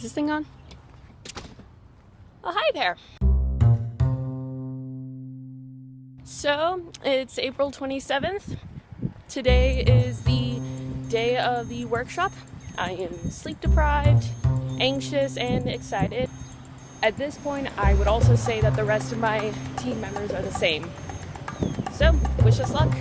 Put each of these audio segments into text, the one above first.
Is this thing on? Oh, hi there. So, it's April 27th. Today is the day of the workshop. I am sleep deprived, anxious, and excited. At this point, I would also say that the rest of my team members are the same. So, wish us luck.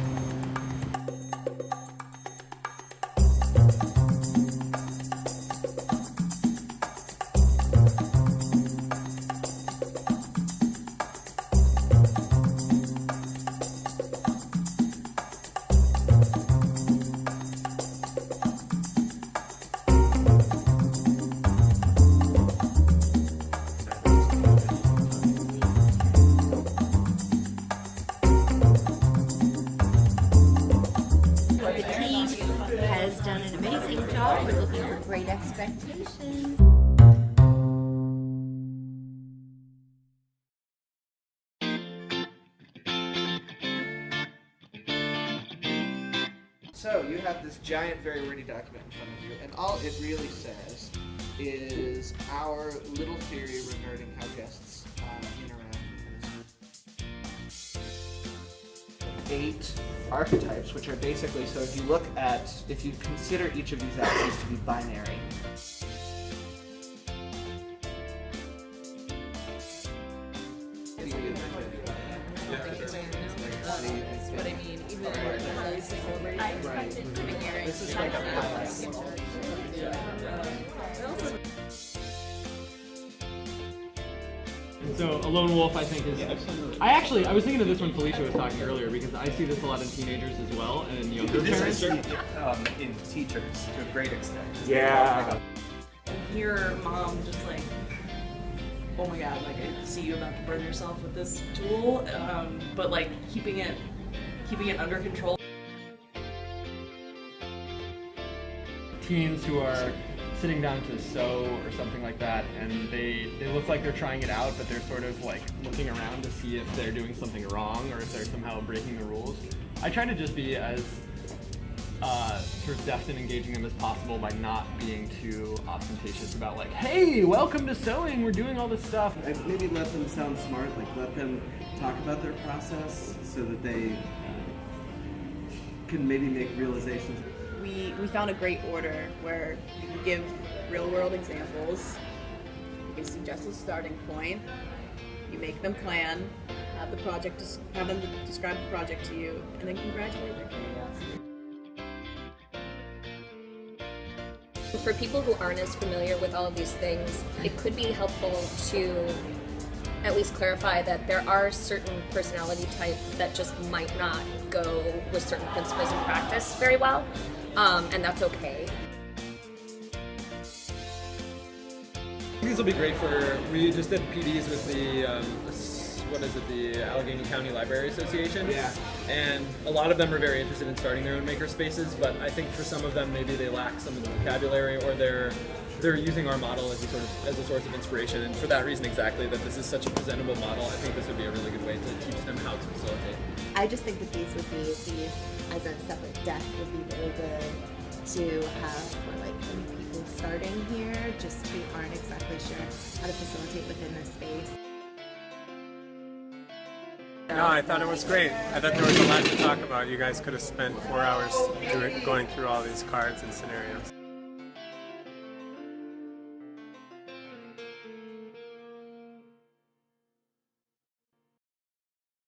Has done an amazing job. We're looking for great expectations. So you have this giant, very wordy document in front of you, and all it really says is our little theory regarding how guests interact. 8 archetypes, which are basically, so if you consider each of these axes to be binary. What I mean, even I expected to be hearing. This is like a palace. So a lone wolf, I think, is. I was thinking of this when Felicia was talking earlier, because I see this a lot in teenagers as well and in younger parents. In teachers to a great extent. Yeah. Your mom just like, oh my god, like I see you about to burn yourself with this tool, but like keeping it under control. Teens who are sitting down to sew or something like that, and they look like they're trying it out, but they're sort of like looking around to see if they're doing something wrong or if they're somehow breaking the rules. I try to just be as sort of deft and engaging them as possible by not being too ostentatious about like, hey, welcome to sewing, we're doing all this stuff. I'd maybe let them sound smart, like let them talk about their process so that they can maybe make realizations. We found a great order where you give real-world examples, you suggest a starting point, you make them plan, have them describe the project to you, and then congratulate their curiosity. For people who aren't as familiar with all of these things, it could be helpful to at least clarify that there are certain personality types that just might not go with certain principles and practice very well, and that's okay. These will be great we just did PDs with the, the Allegheny County Library Association. Yeah. And a lot of them are very interested in starting their own maker spaces, but I think for some of them maybe they lack some of the vocabulary, or they're using our model as a source of inspiration, and for that reason exactly, that this is such a presentable model, I think this would be a really good way to teach them how to facilitate. I just think that these as a separate deck would be really good to have for like new people starting here, just who aren't exactly sure how to facilitate within this space. No, I thought it was great. I thought there was a lot to talk about. You guys could have spent 4 hours going through all these cards and scenarios.